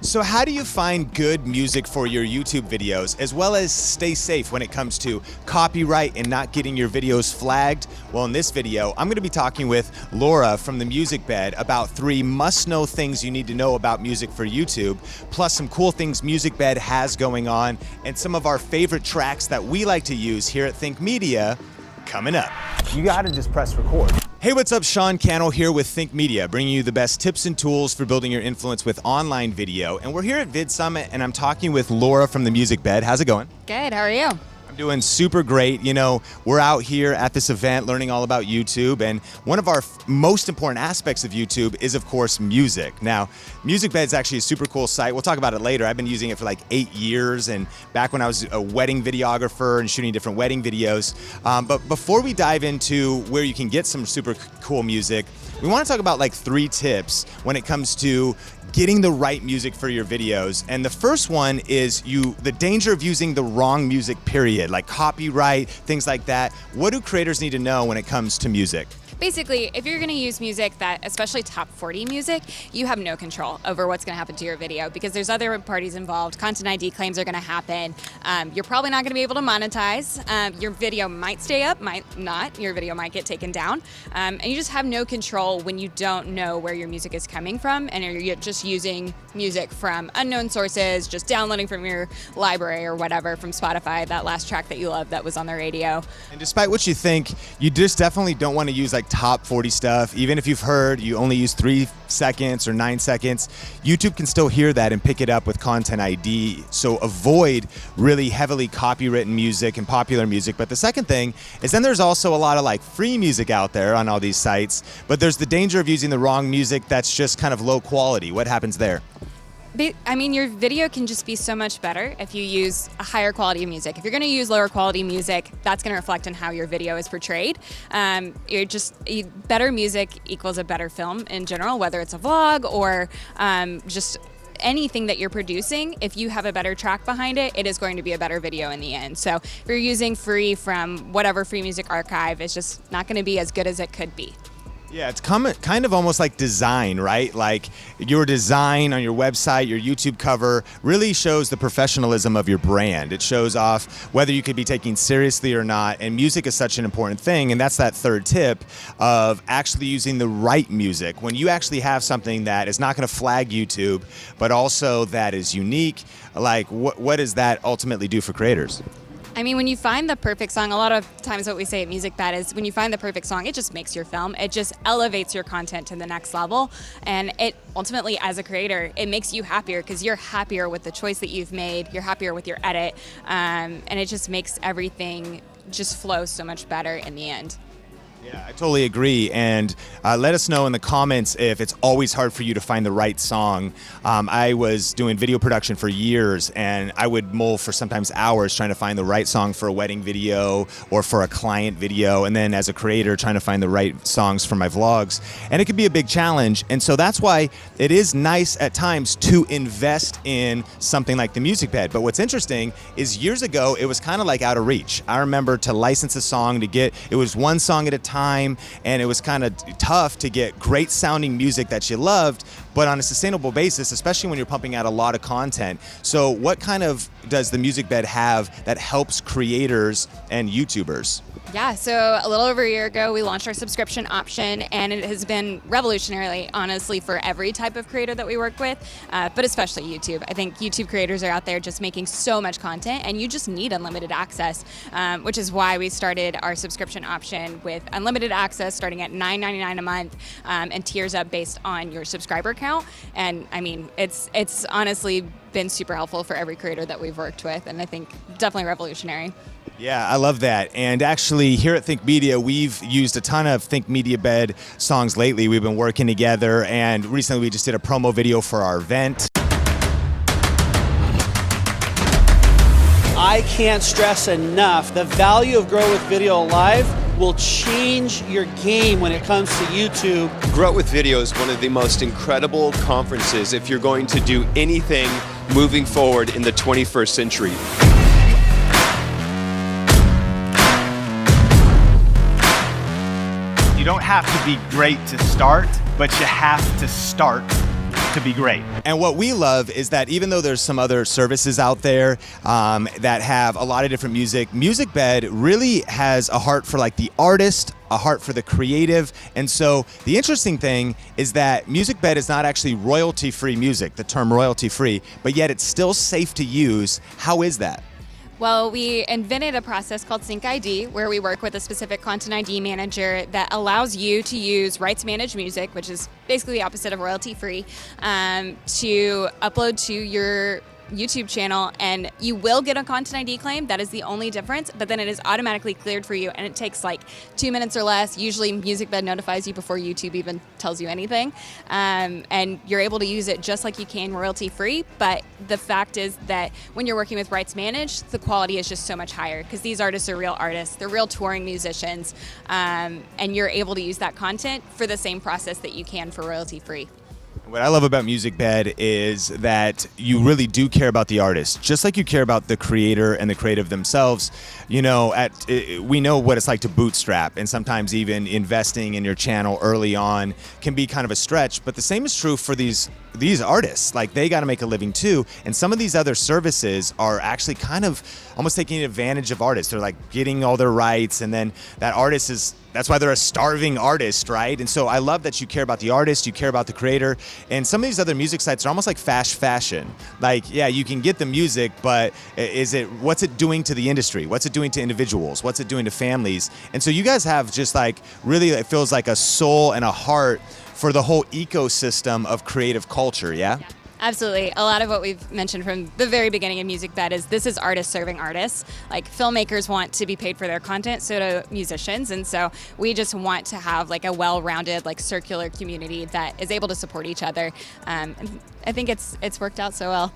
So how do you find good music for your YouTube videos, as well as stay safe when it comes to copyright and not getting your videos flagged? Well, in this video, I'm going to be talking with Laura from the MusicBed about 3 must-know things you need to know about music for YouTube, plus some cool things MusicBed has going on, and some of our favorite tracks that we like to use here at Think Media coming up. You gotta just press record. Hey, what's up? Sean Cannell here with Think Media, bringing you the best tips and tools for building your influence with online video. And we're here at Vid Summit, and I'm talking with Laura from the MusicBed. How's it going? Good, how are you? I'm doing super great. You know, we're out here at this event learning all about YouTube, and one of our most important aspects of YouTube is, of course, music. Now, MusicBed is actually a super cool site. We'll talk about it later. I've been using it for like 8 years, and back when I was a wedding videographer and shooting different wedding videos. But before we dive into where you can get some super cool music, we want to talk about like 3 tips when it comes to getting the right music for your videos. And the first one is the danger of using the wrong music, period, like copyright, things like that. What do creators need to know when it comes to music? Basically, if you're gonna use music that, especially top 40 music, you have no control over what's gonna happen to your video because there's other parties involved. Content ID claims are gonna happen. You're probably not gonna be able to monetize. Your video might stay up, might not. Your video might get taken down. And you just have no control when you don't know where your music is coming from and you're just using music from unknown sources, just downloading from your library or whatever, from Spotify, that last track that you love that was on the radio. And despite what you think, you just definitely don't want to use like top 40 stuff. Even if you've heard you only use 3 seconds or 9 seconds, YouTube can still hear that and pick it up with Content ID. So avoid really heavily copywritten music and popular music. But the second thing is then there's also a lot of like free music out there on all these sites, but there's the danger of using the wrong music that's just kind of low quality. What happens there? I mean, your video can just be so much better if you use a higher quality of music. If you're gonna use lower quality music, that's gonna reflect on how your video is portrayed. Better music equals a better film in general, whether it's a vlog or just anything that you're producing. If you have a better track behind it, it is going to be a better video in the end. So if you're using free from whatever free music archive, it's just not gonna be as good as it could be. Yeah, it's kind of almost like design, right? Like your design on your website, your YouTube cover really shows the professionalism of your brand. It shows off whether you could be taken seriously or not, and music is such an important thing, and that's that third tip of actually using the right music. When you actually have something that is not going to flag YouTube, but also that is unique, like what does that ultimately do for creators? I mean, when you find the perfect song, a lot of times what we say at MusicBed is when you find the perfect song, it just makes your film. It just elevates your content to the next level. And it ultimately, as a creator, it makes you happier because you're happier with the choice that you've made. You're happier with your edit. And it just makes everything just flow so much better in the end. Yeah, I totally agree. And let us know in the comments if it's always hard for you to find the right song. I was doing video production for years, and I would mull for sometimes hours trying to find the right song for a wedding video or for a client video. And then as a creator, trying to find the right songs for my vlogs. And it could be a big challenge. And so that's why it is nice at times to invest in something like the MusicBed. But what's interesting is years ago, it was kind of like out of reach. I remember to license a song it was one song at a time, and it was kind of tough to get great sounding music that you loved, but on a sustainable basis, especially when you're pumping out a lot of content. So what kind of does the MusicBed have that helps creators and YouTubers? Yeah, so a little over a year ago, we launched our subscription option, and it has been revolutionary, honestly, for every type of creator that we work with, but especially YouTube. I think YouTube creators are out there just making so much content, and you just need unlimited access, which is why we started our subscription option with unlimited access starting at $9.99 a month, and tiers up based on your subscriber count. And I mean, it's honestly been super helpful for every creator that we've worked with, and I think definitely revolutionary. Yeah, I love that. And actually, here at Think Media, we've used a ton of Think MusicBed songs lately. We've been working together, and recently we just did a promo video for our event. I can't stress enough the value of Grow with Video Live will change your game when it comes to YouTube. Grow with Video is one of the most incredible conferences if you're going to do anything moving forward in the 21st century. You don't have to be great to start, but you have to start to be great. And what we love is that even though there's some other services out there that have a lot of different music, MusicBed really has a heart for like the artist, a heart for the creative. And so the interesting thing is that MusicBed is not actually royalty-free music, the term royalty-free, but yet it's still safe to use. How is that? Well, we invented a process called Sync ID, where we work with a specific content ID manager that allows you to use rights managed music, which is basically the opposite of royalty free, to upload to your YouTube channel, and you will get a content ID claim. That is the only difference, but then it is automatically cleared for you, and it takes like 2 minutes or less. Usually MusicBed notifies you before YouTube even tells you anything, and you're able to use it just like you can royalty free. But the fact is that when you're working with rights managed, the quality is just so much higher because these artists are real artists, they're real touring musicians, and you're able to use that content for the same process that you can for royalty free. What I love about MusicBed is that you really do care about the artist, just like you care about the creator and the creative themselves. You know, we know what it's like to bootstrap, and sometimes even investing in your channel early on can be kind of a stretch. But the same is true for these artists. Like, they got to make a living too, and some of these other services are actually kind of almost taking advantage of artists. They're like getting all their rights, and then that artist is. That's why they're a starving artist, right? And so I love that you care about the artist, you care about the creator, and some of these other music sites are almost like fast fashion. Like, yeah, you can get the music, but what's it doing to the industry? What's it doing to individuals? What's it doing to families? And so you guys have just like, really, it feels like a soul and a heart for the whole ecosystem of creative culture, yeah? Yeah. Absolutely. A lot of what we've mentioned from the very beginning of MusicBed is this is artists serving artists. Like, filmmakers want to be paid for their content, so do musicians. And so we just want to have like a well-rounded, like circular community that is able to support each other. And I think it's worked out so well.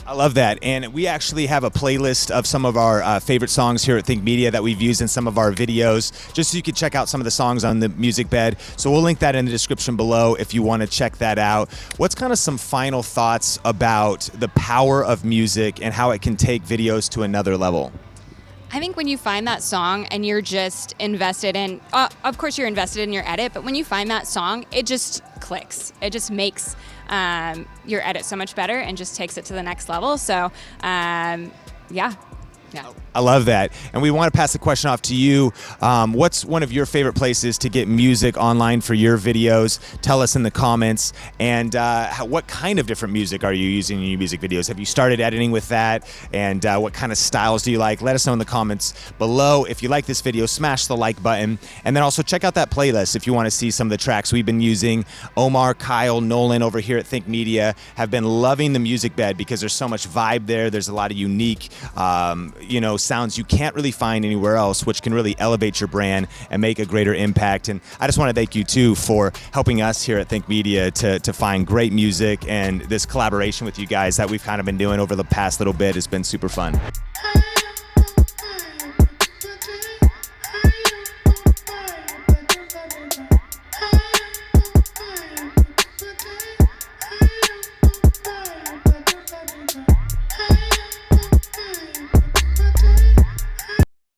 I love that. And we actually have a playlist of some of our favorite songs here at Think Media that we've used in some of our videos, just so you can check out some of the songs on the MusicBed. So we'll link that in the description below if you want to check that out. What's kind of some final thoughts about the power of music and how it can take videos to another level? I think when you find that song and you're just invested in, of course you're invested in your edit, but when you find that song, it just clicks. It just makes your edit so much better and just takes it to the next level. So, yeah. I love that. And we want to pass the question off to you. What's one of your favorite places to get music online for your videos? Tell us in the comments. And what kind of different music are you using in your music videos? Have you started editing with that? And what kind of styles do you like? Let us know in the comments below. If you like this video, smash the like button. And then also check out that playlist if you want to see some of the tracks we've been using. Omar, Kyle, Nolan over here at Think Media have been loving the MusicBed because there's so much vibe there. There's a lot of unique, sounds you can't really find anywhere else, which can really elevate your brand and make a greater impact. And I just want to thank you too for helping us here at Think Media to find great music, and this collaboration with you guys that we've kind of been doing over the past little bit has been super fun.